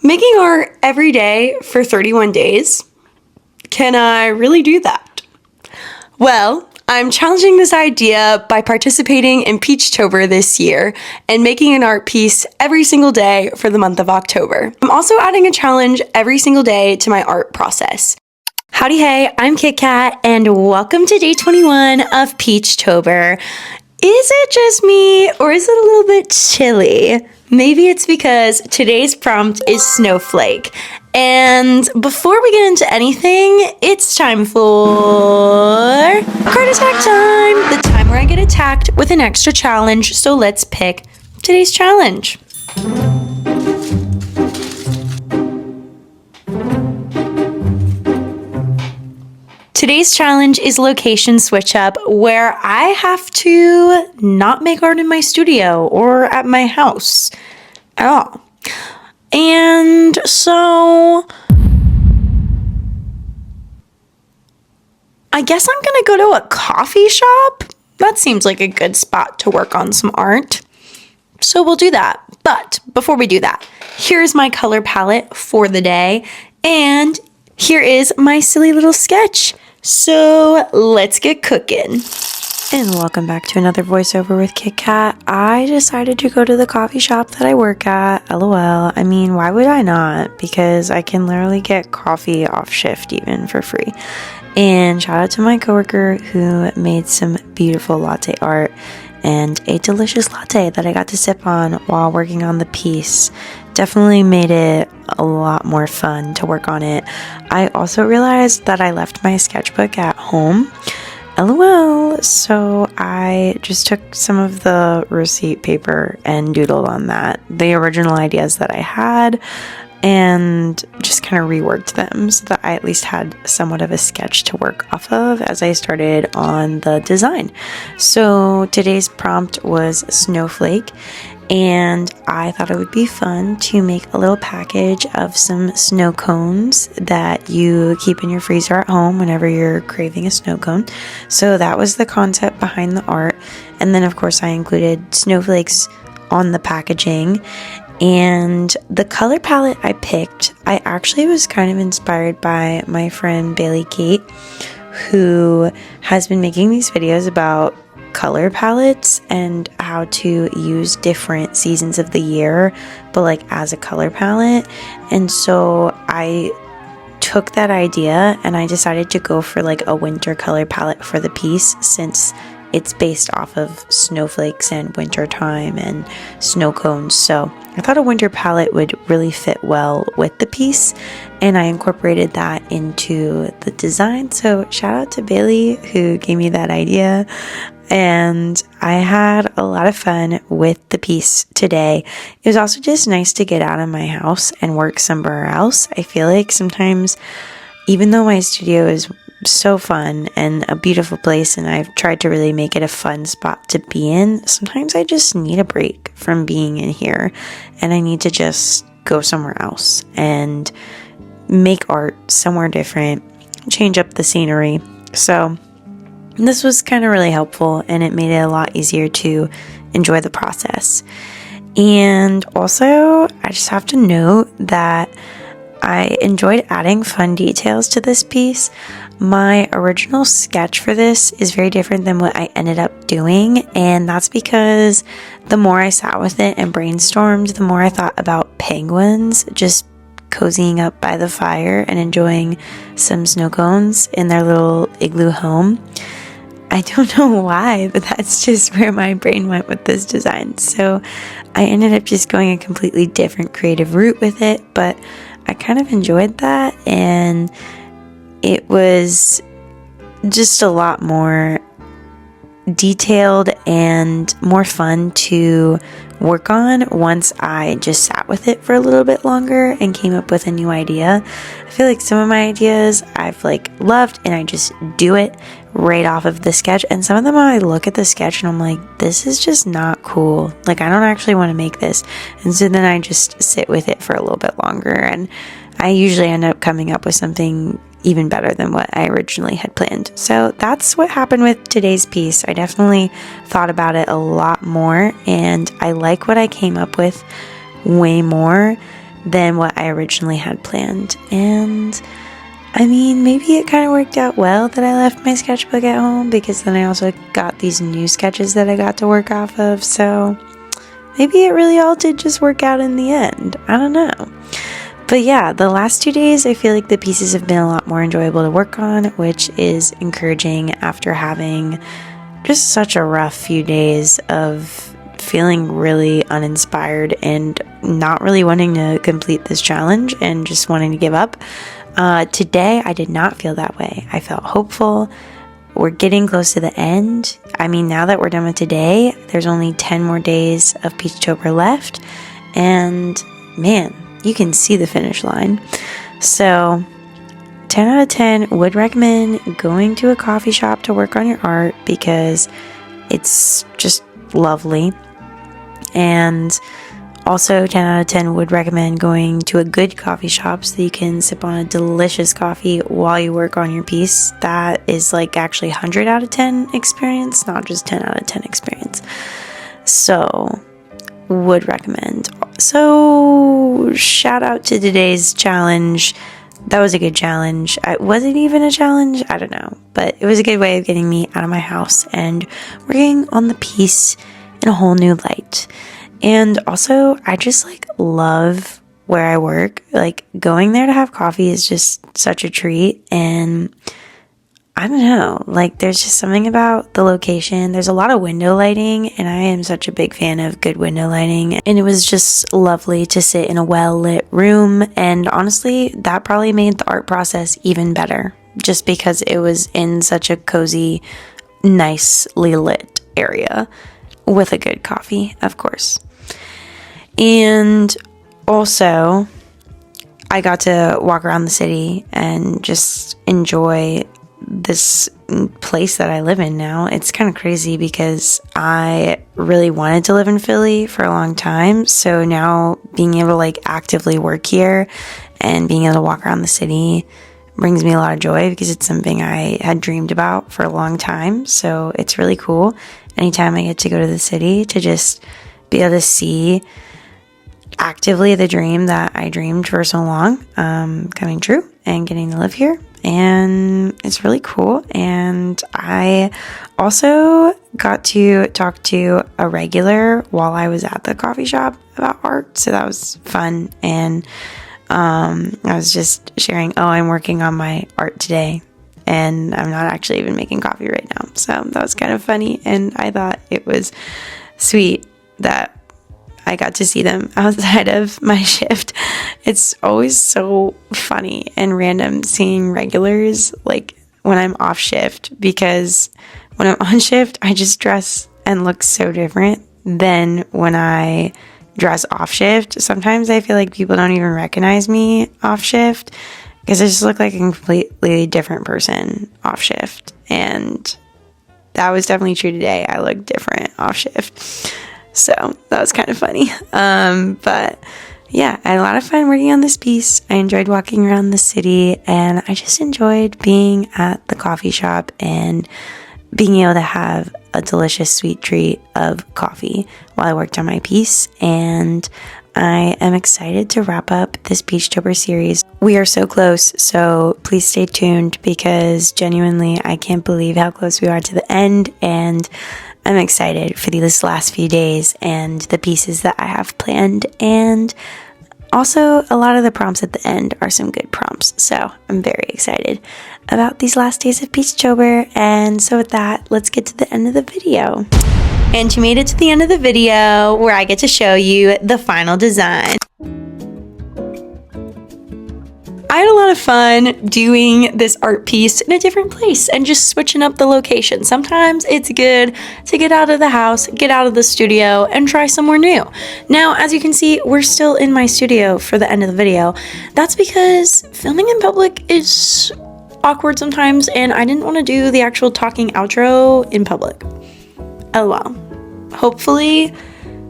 Making art every day for 31 days? Can I really do that? Well, I'm challenging this idea by participating in Peachtober this year and making an art piece every single day for the month of October. I'm also adding a challenge every single day to my art process. Howdy hey, I'm Kit Kat and welcome to day 21 of Peachtober. Is it just me or is it a little bit chilly? Maybe it's because today's prompt is snowflake. And before we get into anything, it's time for card attack time! The time where I get attacked with an extra challenge, so let's pick today's challenge. Today's challenge is location switch up, where I have to not make art in my studio or at my house at all. And so I guess I'm gonna go to a coffee shop. That seems like a good spot to work on some art. So we'll do that. But before we do that, here's my color palette for the day. And here is my silly little sketch. So let's get cooking. And welcome back to another voiceover with Kit Kat. I decided to go to the coffee shop that I work at. LOL. I mean, why would I not? Because I can literally get coffee off shift even for free. And shout out to my coworker who made some beautiful latte art and a delicious latte that I got to sip on while working on the piece. Definitely made it a lot more fun to work on it. I also realized that I left my sketchbook at home. LOL. So I just took some of the receipt paper and doodled on that, the original ideas that I had, and just kind of reworked them so that I at least had somewhat of a sketch to work off of as I started on the design. So today's prompt was snowflake, and I thought it would be fun to make a little package of some snow cones that you keep in your freezer at home whenever you're craving a snow cone. So that was the concept behind the art. And then of course I included snowflakes on the packaging. And the color palette I picked, I actually was kind of inspired by my friend Bailey Kate, who has been making these videos about color palettes and how to use different seasons of the year, but like as a color palette. And so I took that idea and I decided to go for like a winter color palette for the piece, since it's based off of snowflakes and winter time and snow cones. So I thought a winter palette would really fit well with the piece, and I incorporated that into the design. So shout out to Bailey who gave me that idea. And I had a lot of fun with the piece today. It was also just nice to get out of my house and work somewhere else. I feel like sometimes, even though my studio is so fun and a beautiful place, and I've tried to really make it a fun spot to be in, sometimes I just need a break from being in here and I need to just go somewhere else and make art somewhere different, change up the scenery. So this was kind of really helpful, and it made it a lot easier to enjoy the process. And also, I just have to note that I enjoyed adding fun details to this piece. My original sketch for this is very different than what I ended up doing, and that's because the more I sat with it and brainstormed, the more I thought about penguins just cozying up by the fire and enjoying some snow cones in their little igloo home. I don't know why, but that's just where my brain went with this design. So I ended up just going a completely different creative route with it, but I kind of enjoyed that, and it was just a lot more detailed and more fun to work on once I just sat with it for a little bit longer and came up with a new idea. I feel like some of my ideas I've like loved and I just do it right off of the sketch, and some of them I look at the sketch and I'm like, this is just not cool, like I don't actually want to make this, and so then I just sit with it for a little bit longer, and I usually end up coming up with something even better than what I originally had planned. So that's what happened with today's piece. I definitely thought about it a lot more, and I like what I came up with way more than what I originally had planned. And I mean, maybe it kind of worked out well that I left my sketchbook at home, because then I also got these new sketches that I got to work off of. So maybe it really all did just work out in the end. I don't know. But yeah, the last 2 days, I feel like the pieces have been a lot more enjoyable to work on, which is encouraging after having just such a rough few days of feeling really uninspired and not really wanting to complete this challenge and just wanting to give up. Today, I did not feel that way. I felt hopeful. We're getting close to the end. I mean, now that we're done with today, there's only 10 more days of Peachtober left. And man, you can see the finish line. So 10 out of 10 would recommend going to a coffee shop to work on your art, because it's just lovely. And also 10 out of 10 would recommend going to a good coffee shop so that you can sip on a delicious coffee while you work on your piece. That is like actually 100 out of 10 experience, not just 10 out of 10 experience. So would recommend. So shout out to today's challenge. That was a good challenge. Was it even a challenge? I don't know. But it was a good way of getting me out of my house and working on the piece in a whole new light. And also, I just like love where I work. Like, going there to have coffee is just such a treat. And I don't know, like, there's just something about the location. There's a lot of window lighting, and I am such a big fan of good window lighting. And it was just lovely to sit in a well-lit room. And honestly, that probably made the art process even better, just because it was in such a cozy, nicely lit area with a good coffee, of course. And also, I got to walk around the city and just enjoy this place that I live in now. It's kind of crazy because I really wanted to live in Philly for a long time. So now being able to like actively work here and being able to walk around the city brings me a lot of joy, because it's something I had dreamed about for a long time. So it's really cool anytime I get to go to the city to just be able to see actively the dream that I dreamed for so long coming true and getting to live here. And it's really cool. And I also got to talk to a regular while I was at the coffee shop about art, so that was fun. And I was just sharing, I'm working on my art today, and I'm not actually even making coffee right now. So that was kind of funny, and I thought it was sweet that I got to see them outside of my shift. It's always so funny and random seeing regulars like when I'm off shift, because when I'm on shift, I just dress and look so different than when I dress off shift. Sometimes I feel like people don't even recognize me off shift because I just look like a completely different person off shift. And that was definitely true today. I look different off shift. So that was kind of funny. But yeah, I had a lot of fun working on this piece. I enjoyed walking around the city, and I just enjoyed being at the coffee shop and being able to have a delicious sweet treat of coffee while I worked on my piece. And I am excited to wrap up this Peachtober series. We are so close, so please stay tuned, because genuinely I can't believe how close we are to the end, and I'm excited for these last few days and the pieces that I have planned. And also, a lot of the prompts at the end are some good prompts, so I'm very excited about these last days of Peachtober. And so with that, let's get to the end of the video. And you made it to the end of the video where I get to show you the final design. I had a lot of fun doing this art piece in a different place and just switching up the location. Sometimes it's good to get out of the house, get out of the studio, and try somewhere new. Now, as you can see, we're still in my studio for the end of the video. That's because filming in public is awkward sometimes, and I didn't want to do the actual talking outro in public. LOL. Hopefully,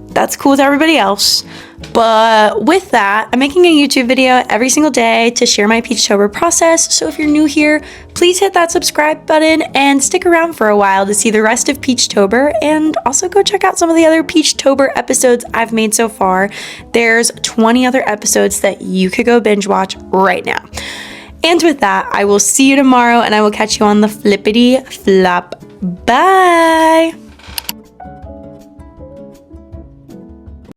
that's cool with everybody else. But with that, I'm making a YouTube video every single day to share my Peachtober process. So if you're new here, please hit that subscribe button and stick around for a while to see the rest of Peachtober, and also go check out some of the other Peachtober episodes I've made so far. There's 20 other episodes that you could go binge watch right now. And with that, I will see you tomorrow, and I will catch you on the flippity flop. Bye!